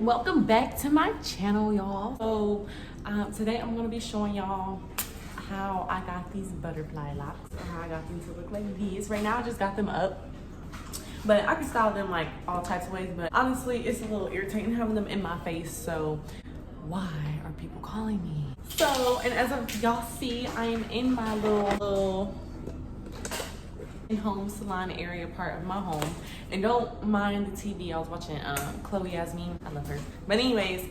Welcome back to my channel, y'all. So today I'm gonna be showing y'all how I got these butterfly locks, or how I got them to look like these. Right now I just got them up, but I can style them like all types of ways, but honestly it's a little irritating having them in my face. So why are people calling me? So, and as y'all see, I am in my little home salon area part of my home, and don't mind the TV. I was watching Chloe Yasmin. I love her. But anyways,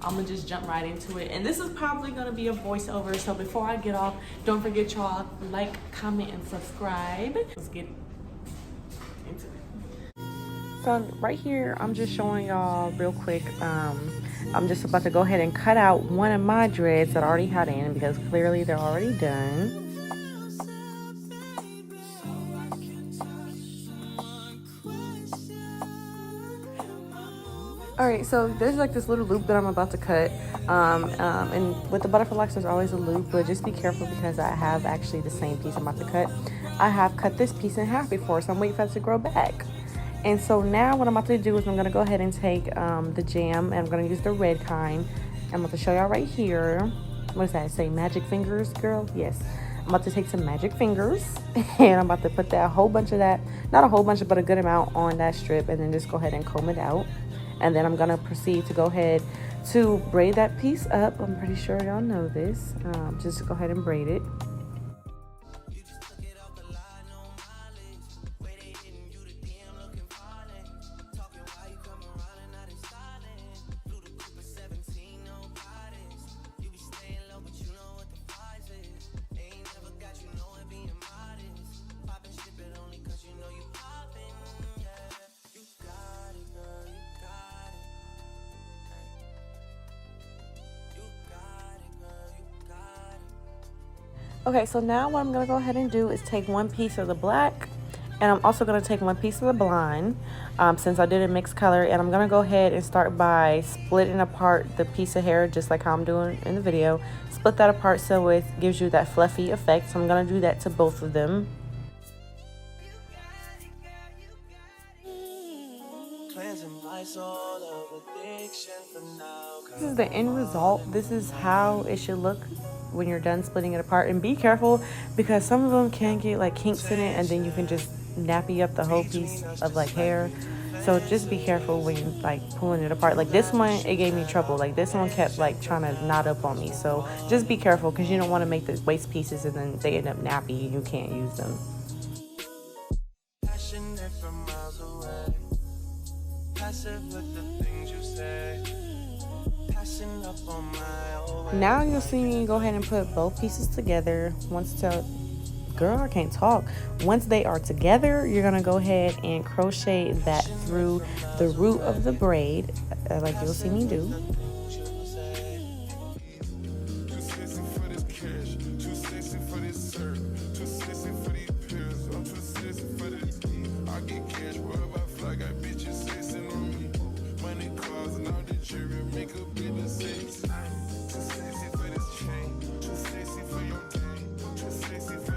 I'm gonna just jump right into it, and this is probably gonna be a voiceover. So before I get off, don't forget y'all like, comment, and subscribe. Let's get into it. So right here, I'm just showing y'all real quick. I'm just about to go ahead and cut out one of my dreads that I already had in, because clearly they're already done. Alright, so there's like this little loop that I'm about to cut, and with the butterfly locks there's always a loop, but just be careful because I have actually the same piece I'm about to cut. I have cut this piece in half before, so I'm waiting for it to grow back. And so now what I'm about to do is I'm going to go ahead and take the jam, and I'm going to use the red kind. I'm about to show y'all right here. What does that say? Magic fingers, girl? Yes. I'm about to take some magic fingers, and I'm about to put that whole bunch of that, not a whole bunch, but a good amount on that strip, and then just go ahead and comb it out. And then I'm gonna proceed to go ahead to braid that piece up. I'm pretty sure y'all know this. Just go ahead and braid it. Okay, so now what I'm going to go ahead and do is take one piece of the black, and I'm also going to take one piece of the blonde, since I did a mixed color, and I'm going to go ahead and start by splitting apart the piece of hair just like how I'm doing in the video. Split that apart so it gives you that fluffy effect, so I'm going to do that to both of them. This is the end result. This is how it should look when you're done splitting it apart. And be careful, because some of them can get like kinks in it, and then you can just nappy up the whole piece of like hair. So just be careful when you're like pulling it apart. Like this one, it gave me trouble. Like this one kept like trying to knot up on me. So just be careful, because you don't want to make the waste pieces and then they end up nappy and you can't use them. Now you'll see me go ahead and put both pieces together. Girl, I can't talk. Once they are together, you're gonna go ahead and crochet that through the root of the braid, like you'll see me do.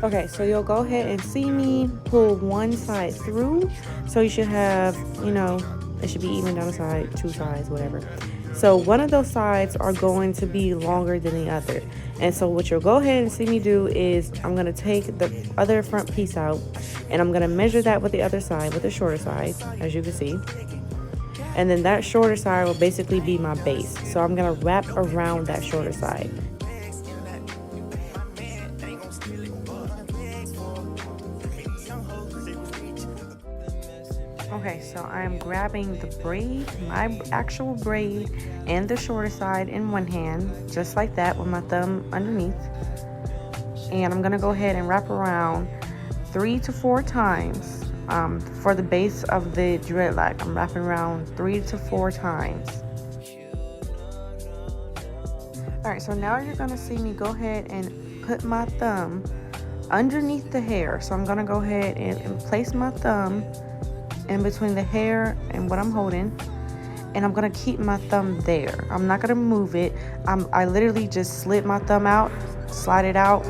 Okay, so you'll go ahead and see me pull one side through. So you should have, it should be even down the side, two sides, whatever. So one of those sides are going to be longer than the other. And so what you'll go ahead and see me do is I'm going to take the other front piece out, and I'm going to measure that with the other side, with the shorter side, as you can see. And then that shorter side will basically be my base. So I'm going to wrap around that shorter side. Okay, so I'm grabbing the braid, my actual braid, and the shorter side in one hand, just like that, with my thumb underneath. And I'm gonna go ahead and wrap around 3 to 4 times for the base of the dreadlock. I'm wrapping around 3 to 4 times. All right, so now you're gonna see me go ahead and put my thumb underneath the hair. So I'm gonna go ahead and place my thumb in between the hair and what I'm holding, and I'm gonna keep my thumb there. I'm not gonna move it. I literally just slid my thumb out, slide it out,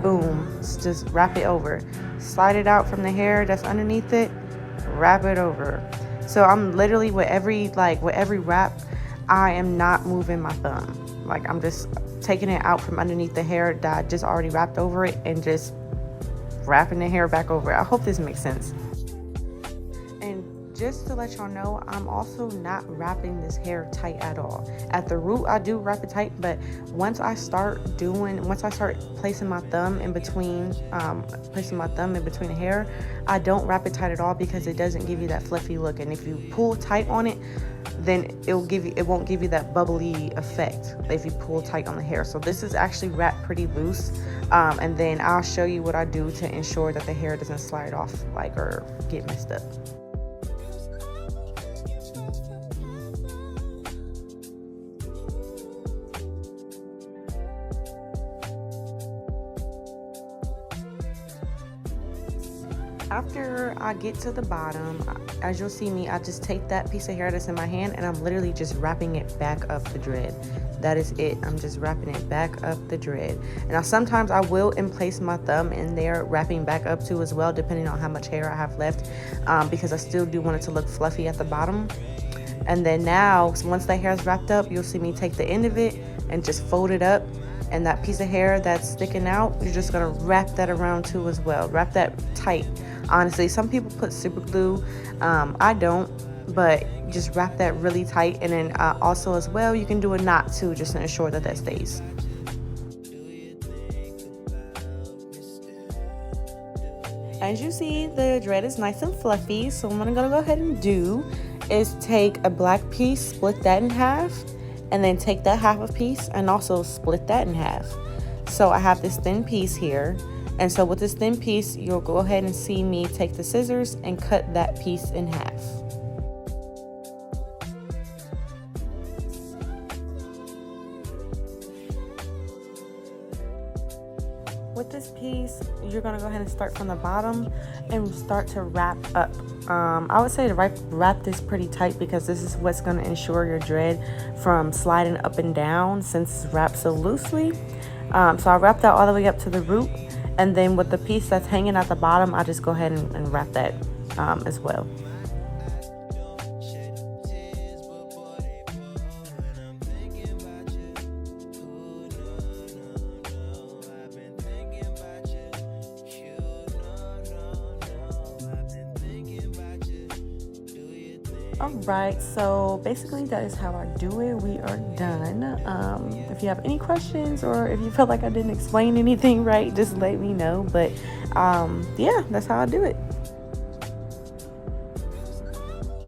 boom, just wrap it over. Slide it out from the hair that's underneath it, wrap it over. So I'm literally with every wrap, I am not moving my thumb. Like, I'm just taking it out from underneath the hair that I just already wrapped over it and just wrapping the hair back over it. I hope this makes sense. And just to let y'all know, I'm also not wrapping this hair tight at all. At the root, I do wrap it tight, but once I start placing my thumb in between, the hair, I don't wrap it tight at all because it doesn't give you that fluffy look. And if you pull tight on it, then it won't give you that bubbly effect if you pull tight on the hair. So this is actually wrapped pretty loose, and then I'll show you what I do to ensure that the hair doesn't slide off or get messed up. After I get to the bottom, as you'll see me, I just take that piece of hair that's in my hand and I'm literally just wrapping it back up the dread. That is it. I'm just wrapping it back up the dread. And now sometimes I will place my thumb in there, wrapping back up too as well, depending on how much hair I have left, because I still do want it to look fluffy at the bottom. And then now, once the hair is wrapped up, you'll see me take the end of it and just fold it up. And that piece of hair that's sticking out, you're just gonna wrap that around too as well. Wrap that tight. Honestly, some people put super glue. I don't, but just wrap that really tight. And then also as well, you can do a knot too, just to ensure that that stays. As you see, the dread is nice and fluffy. So what I'm gonna go ahead and do is take a black piece, split that in half, and then take that half a piece and also split that in half. So I have this thin piece here. And so with this thin piece, you'll go ahead and see me take the scissors and cut that piece in half. With this piece, you're gonna go ahead and start from the bottom and start to wrap up. I would say to wrap this pretty tight because this is what's gonna ensure your dread from sliding up and down since it's wrapped so loosely. So I wrap that all the way up to the root. And then with the piece that's hanging at the bottom, I just go ahead and wrap that as well. Alright, so basically that is how I do it. We are done. If you have any questions or if you feel like I didn't explain anything right, just let me know. But yeah, that's how I do it.